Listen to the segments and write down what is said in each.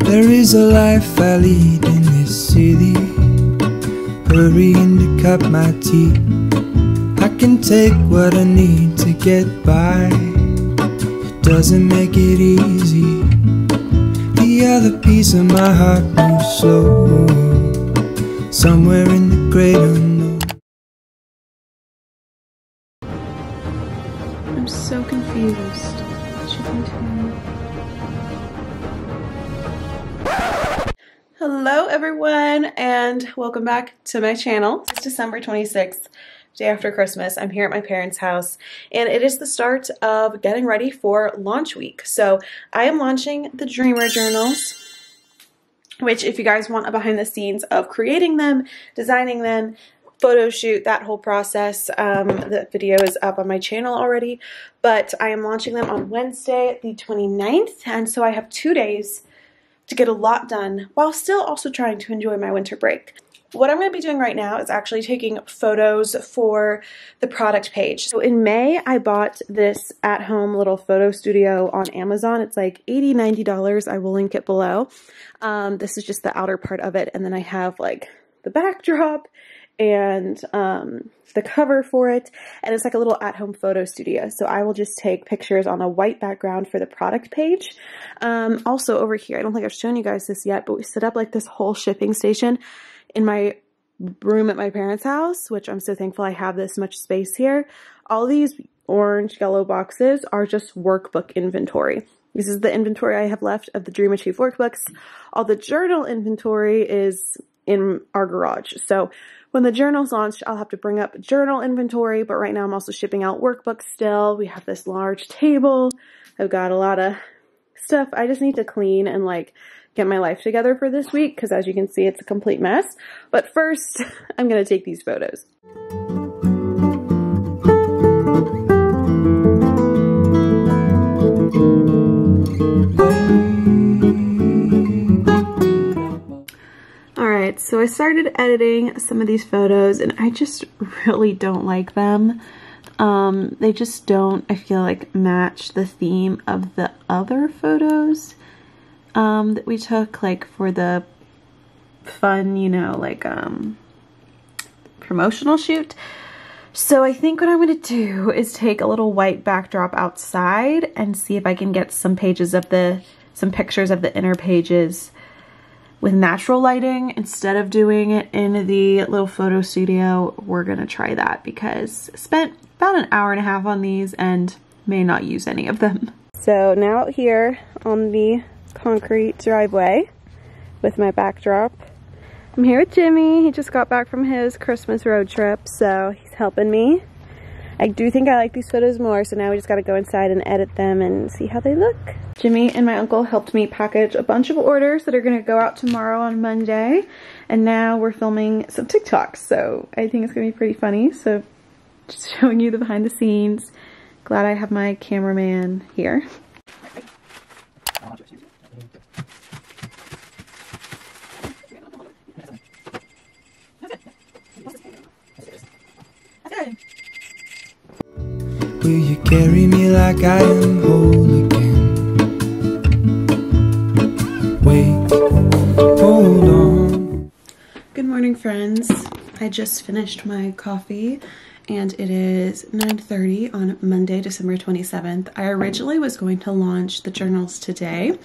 There is a life I lead in this city, hurrying to cut my teeth. I can take what I need to get by. It doesn't make it easy. The other piece of my heart moves slow, somewhere in the great unknown. I'm so confused. Hello everyone and welcome back to my channel. It's December 26th, day after Christmas. I'm here at my parents' house and it is the start of getting ready for launch week. So I am launching the Dreamer journals, which if you guys want a behind the scenes of creating them, designing them, photo shoot, that whole process, the video is up on my channel already, but I am launching them on Wednesday the 29th, and so I have 2 days to get a lot done while still also trying to enjoy my winter break. What I'm going to be doing right now is actually taking photos for the product page. So in May, I bought this at-home little photo studio on Amazon. It's like $80, $90. I will link it below. This is just the outer part of it, and then I have like the backdrop and the cover for it, and it's like a little at-home photo studio. So I will just take pictures on a white background for the product page. Also over here, I don't think I've shown you guys this yet, but we set up like this whole shipping station in my room at my parents' house, which I'm so thankful I have this much space here. All these orange yellow boxes are just workbook inventory. This is the inventory I have left of the Dream Achieve workbooks. All the journal inventory is in our garage. So when the journal's launched, I'll have to bring up journal inventory, but right now I'm also shipping out workbooks still. We have this large table. I've got a lot of stuff I just need to clean and like get my life together for this week, because as you can see, it's a complete mess. But first, I'm going to take these photos. Alright, so I started editing some of these photos and I just really don't like them. They just don't, I feel like, match the theme of the other photos that we took, like for the fun, you know, like promotional shoot. So I think what I'm going to do is take a little white backdrop outside and see if I can get some pictures of the inner pages with natural lighting instead of doing it in the little photo studio. We're going to try that because I spent about an hour and a half on these and may not use any of them. So now out here on the concrete driveway with my backdrop, I'm here with Jimmy. He just got back from his Christmas road trip, so he's helping me. I do think I like these photos more, so now we just got to go inside and edit them and see how they look. Jimmy and my uncle helped me package a bunch of orders that are going to go out tomorrow on Monday, and now we're filming some TikToks, so I think it's going to be pretty funny. So just showing you the behind the scenes. Glad I have my cameraman here. Will you carry me like I am whole again? Wait, hold on. Good morning, friends. I just finished my coffee and it is 9:30 on Monday, December 27th. I originally was going to launch the journals today,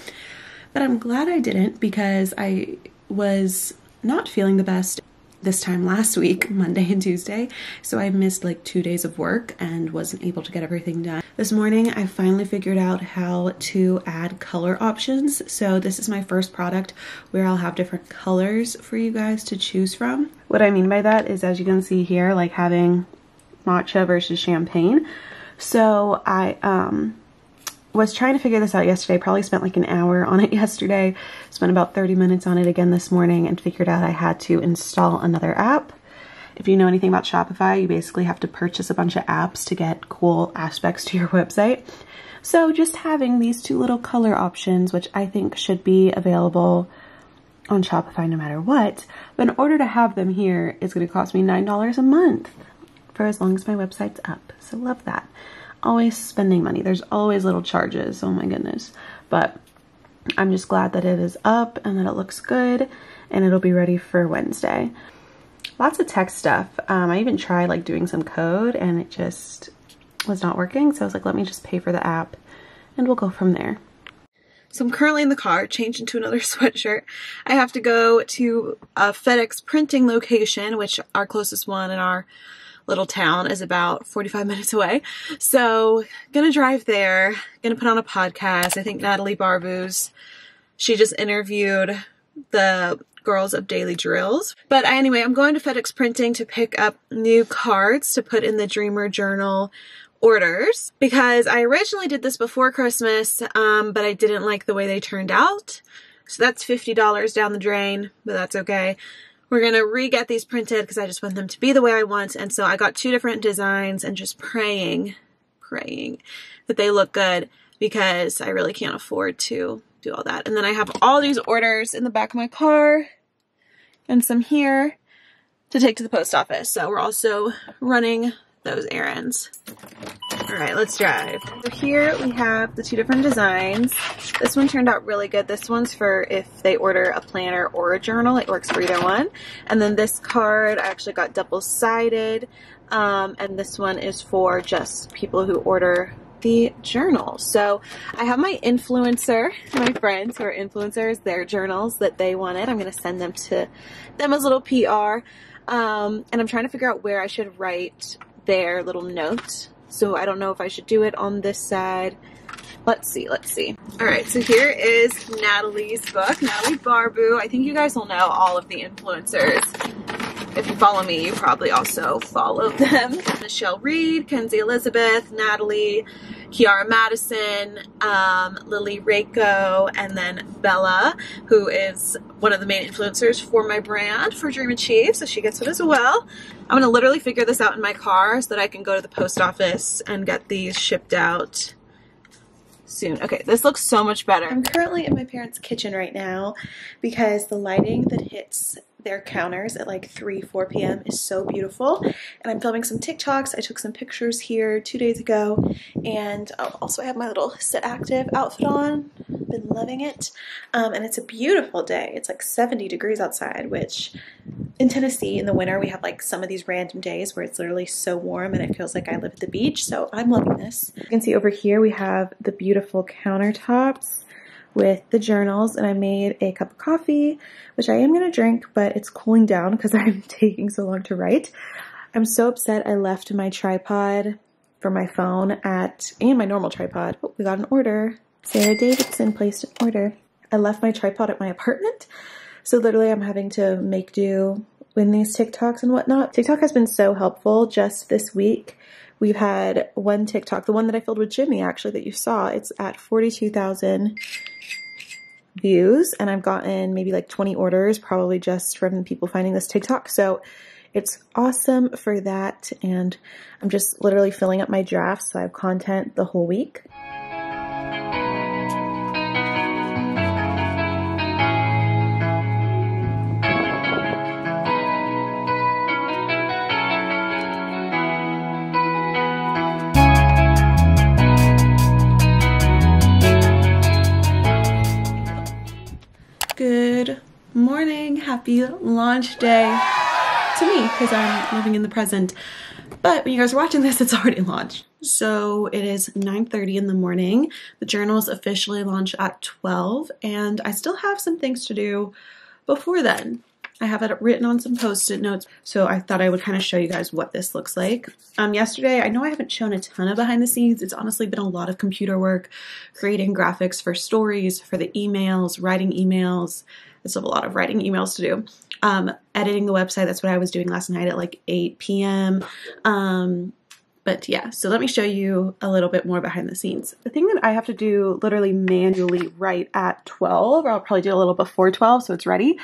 but I'm glad I didn't because I was not feeling the best this time last week, Monday and Tuesday, so I missed like 2 days of work and wasn't able to get everything done. This morning I finally figured out how to add color options. So this is my first product where I'll have different colors for you guys to choose from. What I mean by that is, as you can see here, like having matcha versus champagne. So I was trying to figure this out yesterday, probably spent like an hour on it yesterday, spent about 30 minutes on it again this morning, and figured out I had to install another app. If you know anything about Shopify, you basically have to purchase a bunch of apps to get cool aspects to your website. So just having these two little color options, which I think should be available on Shopify no matter what, but in order to have them here, it's going to cost me $9 a month for as long as my website's up. So love that. Always spending money. There's always little charges. Oh my goodness. But I'm just glad that it is up and that it looks good, and it'll be ready for Wednesday. Lots of tech stuff. I even tried like doing some code and it just was not working. So I was like, let me just pay for the app and we'll go from there. So I'm currently in the car, changed into another sweatshirt. I have to go to a FedEx printing location, which our closest one in our little town is about 45 minutes away. So gonna drive there, gonna put on a podcast. I think Natalie Barbu's, she just interviewed the girls of Daily Drills. But anyway, I'm going to FedEx printing to pick up new cards to put in the Dreamer Journal orders, because I originally did this before Christmas, but I didn't like the way they turned out. So that's $50 down the drain, but that's okay. We're going to re-get these printed because I just want them to be the way I want. And so I got 2 different designs and just praying that they look good, because I really can't afford to do all that. And then I have all these orders in the back of my car and some here to take to the post office. So we're also running those errands. All right, let's drive. So here we have the 2 different designs. This one turned out really good. This one's for if they order a planner or a journal. It works for either one. And then this card I actually got double-sided. And this one is for just people who order the journal. So I have my influencer, my friends who are influencers, their journals that they wanted. I'm going to send them to them as little PR. And I'm trying to figure out where I should write their little note. So I don't know if I should do it on this side. Let's see. All right, so here is Natalie's book, Natalie Barbu. I think you guys will know all of the influencers. If you follow me, you probably also follow them. Michelle Reed, Kenzie Elizabeth, Natalie, Kiara Madison, Lily Reiko, and then Bella, who is one of the main influencers for my brand, for Dream Achieve, so she gets it as well. I'm gonna literally figure this out in my car so that I can go to the post office and get these shipped out soon. Okay, this looks so much better. I'm currently in my parents' kitchen right now because the lighting that hits their counters at like 3-4 p.m. is so beautiful, and I'm filming some TikToks. I took some pictures here 2 days ago, and also I have my little Sit Active outfit on. Been loving it, and it's a beautiful day. It's like 70 degrees outside, which in Tennessee in the winter we have like some of these random days where it's literally so warm and it feels like I live at the beach, so I'm loving this. You can see over here we have the beautiful countertops with the journals, and I made a cup of coffee, which I am going to drink, but it's cooling down because I'm taking so long to write. I'm so upset I left my tripod for my phone and my normal tripod. Oh, we got an order. Sarah Davidson placed an order. I left my tripod at my apartment, so literally I'm having to make do with these TikToks and whatnot. TikTok has been so helpful. Just this week, we've had one TikTok, the one that I filmed with Jimmy actually that you saw, it's at 42,000 views, and I've gotten maybe like 20 orders, probably just from people finding this TikTok. So it's awesome for that, and I'm just literally filling up my drafts so I have content the whole week. Good morning, happy launch day to me because I'm living in the present, but when you guys are watching this, it's already launched. So it is 9:30 in the morning. The journals officially launch at 12, and I still have some things to do before then. I have it written on some post-it notes, so I thought I would kind of show you guys what this looks like. Yesterday, I know I haven't shown a ton of behind the scenes. It's honestly been a lot of computer work, creating graphics for stories, for the emails, writing emails. I still have a lot of writing emails to do. Editing the website, that's what I was doing last night at like 8 p.m. But yeah, so let me show you a little bit more behind the scenes. The thing that I have to do literally manually right at 12, or I'll probably do a little before 12 so it's ready,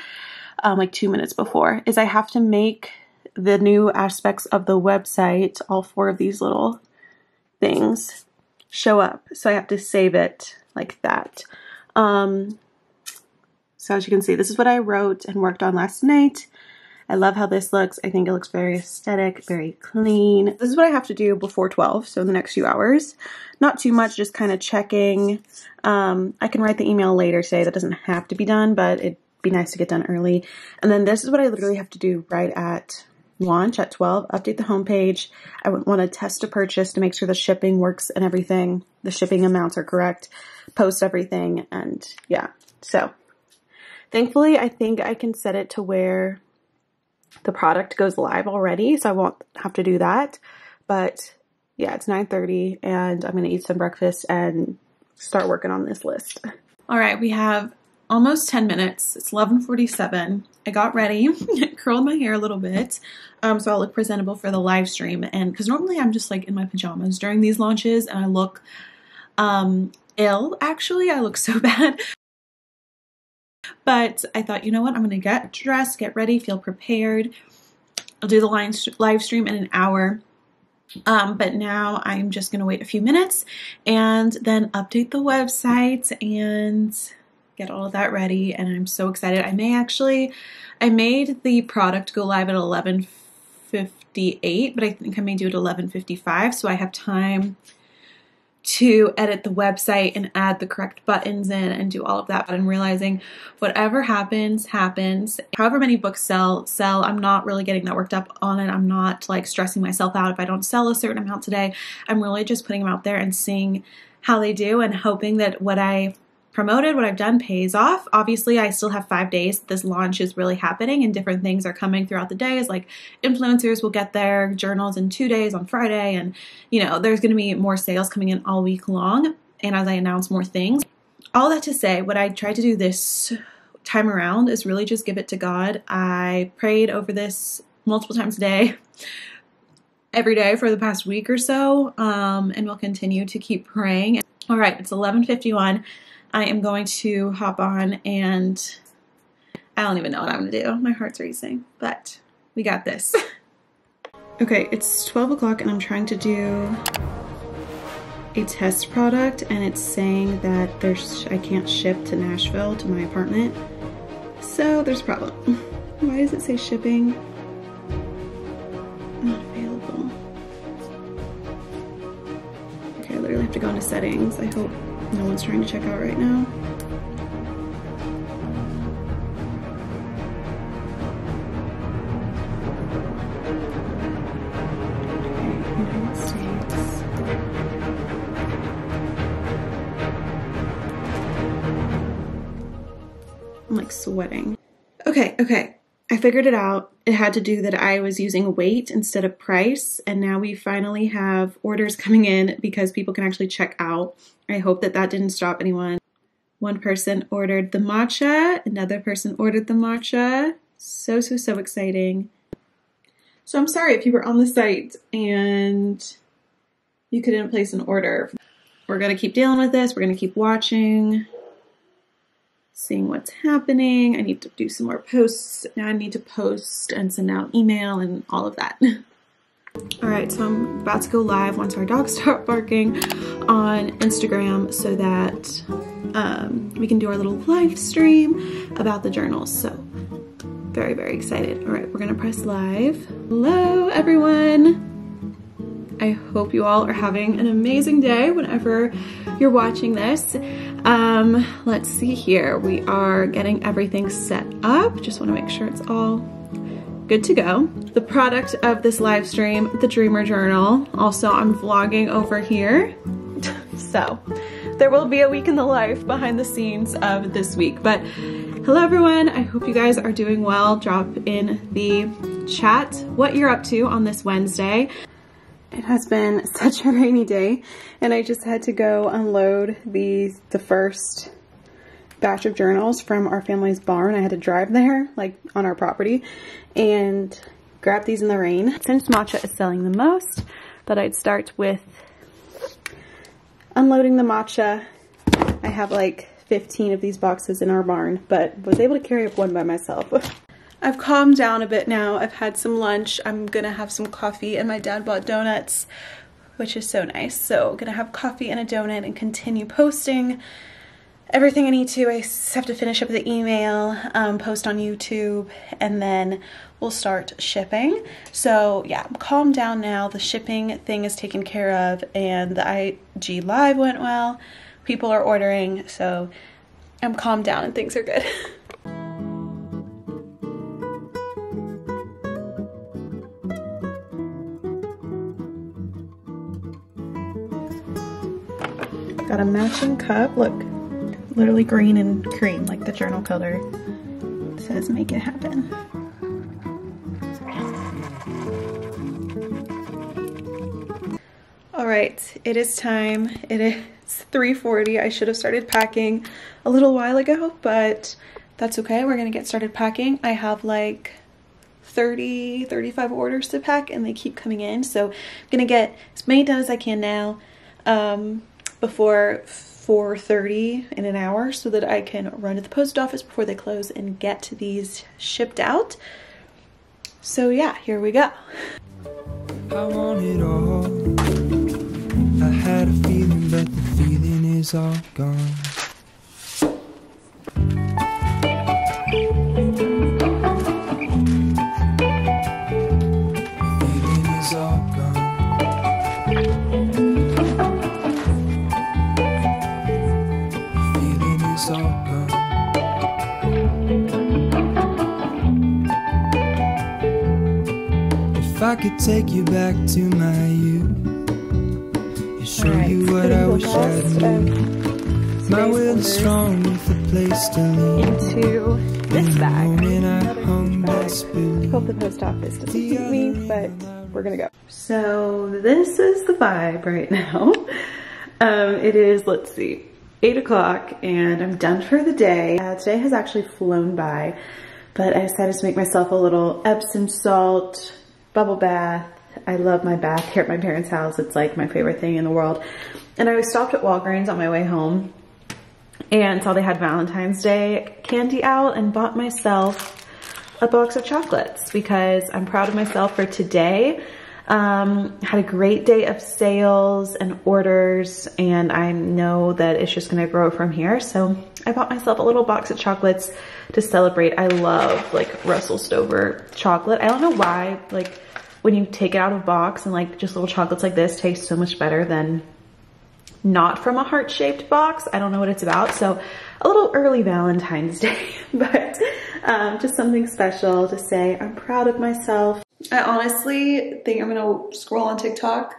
like 2 minutes before, is I have to make the new aspects of the website, all 4 of these little things, show up. So I have to save it like that. So as you can see, this is what I wrote and worked on last night. I love how this looks. I think it looks very aesthetic, very clean. This is what I have to do before 12, so in the next few hours. Not too much, just kind of checking. I can write the email later today. That doesn't have to be done, but it'd be nice to get done early. And then this is what I literally have to do right at launch at 12. Update the homepage. I want to test a purchase to make sure the shipping works and everything. The shipping amounts are correct. Post everything, and yeah. So thankfully, I think I can set it to where the product goes live already, so I won't have to do that. But yeah, it's 9:30 and I'm going to eat some breakfast and start working on this list. All right, we have almost 10 minutes. It's 11:47. I got ready, curled my hair a little bit, so I'll look presentable for the live stream. And because normally I'm just like in my pajamas during these launches, and I look ill. Actually, I look so bad. But I thought, you know what? I'm going to get dressed, get ready, feel prepared. I'll do the live stream in an hour. But now I'm just going to wait a few minutes and then update the website and get all of that ready. And I'm so excited. I made the product go live at 11:58, but I think I may do it at 11:55. So I have time to edit the website and add the correct buttons in and do all of that. But I'm realizing whatever happens, happens. However many books sell. I'm not really getting that worked up on it. I'm not like stressing myself out if I don't sell a certain amount today. I'm really just putting them out there and seeing how they do and hoping that what I promoted, what I've done pays off. Obviously, I still have 5 days. This launch is really happening and different things are coming throughout the days. Like influencers will get their journals in 2 days on Friday. And, you know, there's going to be more sales coming in all week long. And as I announce more things, all that to say, what I tried to do this time around is really just give it to God. I prayed over this multiple times a day, every day for the past week or so. And we'll continue to keep praying. All right, it's 11:51. I am going to hop on and I don't even know what I'm going to do. My heart's racing, but we got this. Okay, it's 12 o'clock and I'm trying to do a test product and it's saying that I can't ship to Nashville to my apartment. So there's a problem. Why does it say shipping not available? Okay, I literally have to go into settings. I hope no one's trying to check out right now. Okay, United States. I'm like sweating. Okay. I figured it out. It had to do that I was using weight instead of price, and now we finally have orders coming in because people can actually check out. I hope that didn't stop anyone. One person ordered the matcha, another person ordered the matcha. So exciting. So I'm sorry if you were on the site and you couldn't place an order. We're gonna keep dealing with this. We're gonna keep watching, seeing what's happening. I need to do some more posts. Now I need to post and send out email and all of that. All right, so I'm about to go live once our dogs start barking on Instagram so that we can do our little live stream about the journals. So very excited. All right, we're gonna press live. Hello, everyone. I hope you all are having an amazing day whenever you're watching this. Let's see here. We are getting everything set up. Just want to make sure it's all good to go. The product of this live stream, the Dreamer Journal. Also, I'm vlogging over here. So there will be a week in the life behind the scenes of this week. But hello, everyone. I hope you guys are doing well. Drop in the chat what you're up to on this Wednesday. It has been such a rainy day, and I just had to go unload the first batch of journals from our family's barn. I had to drive there, like on our property, and grab these in the rain. Since matcha is selling the most, thought I'd start with unloading the matcha. I have like 15 of these boxes in our barn, but was able to carry up one by myself. I've calmed down a bit now. I've had some lunch. I'm gonna have some coffee, and my dad bought donuts, which is so nice. So I'm gonna have coffee and a donut and continue posting everything I need to. I just have to finish up the email, post on YouTube, and then we'll start shipping. So yeah, calm down now. The shipping thing is taken care of, and the IG live went well. People are ordering, so I'm calmed down and things are good. Got a matching cup, look, literally green and cream, like the journal color. It says make it happen. All right, it is time. It is 3:40. I should have started packing a little while ago, but that's okay. We're gonna get started packing. I have like 35 orders to pack and they keep coming in. So I'm gonna get as many done as I can now. Before 4:30 in an hour so that I can run to the post office before they close and get these shipped out. So yeah, here we go. I want it all. I had a feeling, but the feeling is all gone. The feeling is all gone. If I could take you back to my youth and show you what I wish I knew. My will is strong with a place to lean into this bag. Hope the post office doesn't keep me, but we're gonna go. So this is the vibe right now. It is, let's see, 8 o'clock and I'm done for the day. Today has actually flown by, but I decided to make myself a little Epsom salt bubble bath. I love my bath here at my parents' house. It's like my favorite thing in the world. And I stopped at Walgreens on my way home and saw they had Valentine's Day candy out and bought myself a box of chocolates because I'm proud of myself for today. Had a great day of sales and orders, and I know that it's just gonna grow from here. So I bought myself a little box of chocolates to celebrate. I love like Russell Stover chocolate. I don't know why, like when you take it out of box and like just little chocolates like this taste so much better than not from a heart-shaped box. I don't know what it's about. So a little early Valentine's Day, but just something special to say I'm proud of myself. I honestly think I'm gonna scroll on TikTok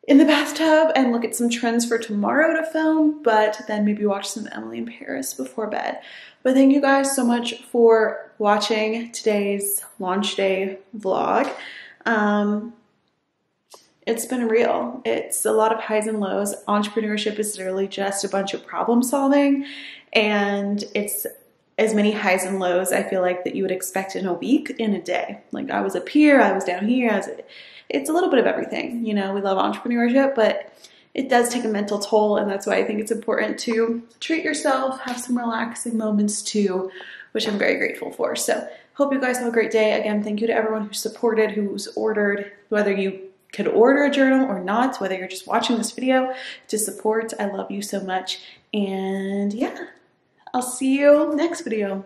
in the bathtub and look at some trends for tomorrow to film, but then maybe watch some Emily in Paris before bed. But thank you guys so much for watching today's launch day vlog. It's been real. It's a lot of highs and lows. Entrepreneurship is literally just a bunch of problem solving, and it's as many highs and lows I feel like that you would expect in a week in a day. Like I was up here, I was down here. It's a little bit of everything. You know, we love entrepreneurship, but it does take a mental toll, and that's why I think it's important to treat yourself, have some relaxing moments too, which I'm very grateful for. So hope you guys have a great day. Again, thank you to everyone who supported, who's ordered, whether you could order a journal or not, whether you're just watching this video to support. I love you so much. And yeah, I'll see you next video.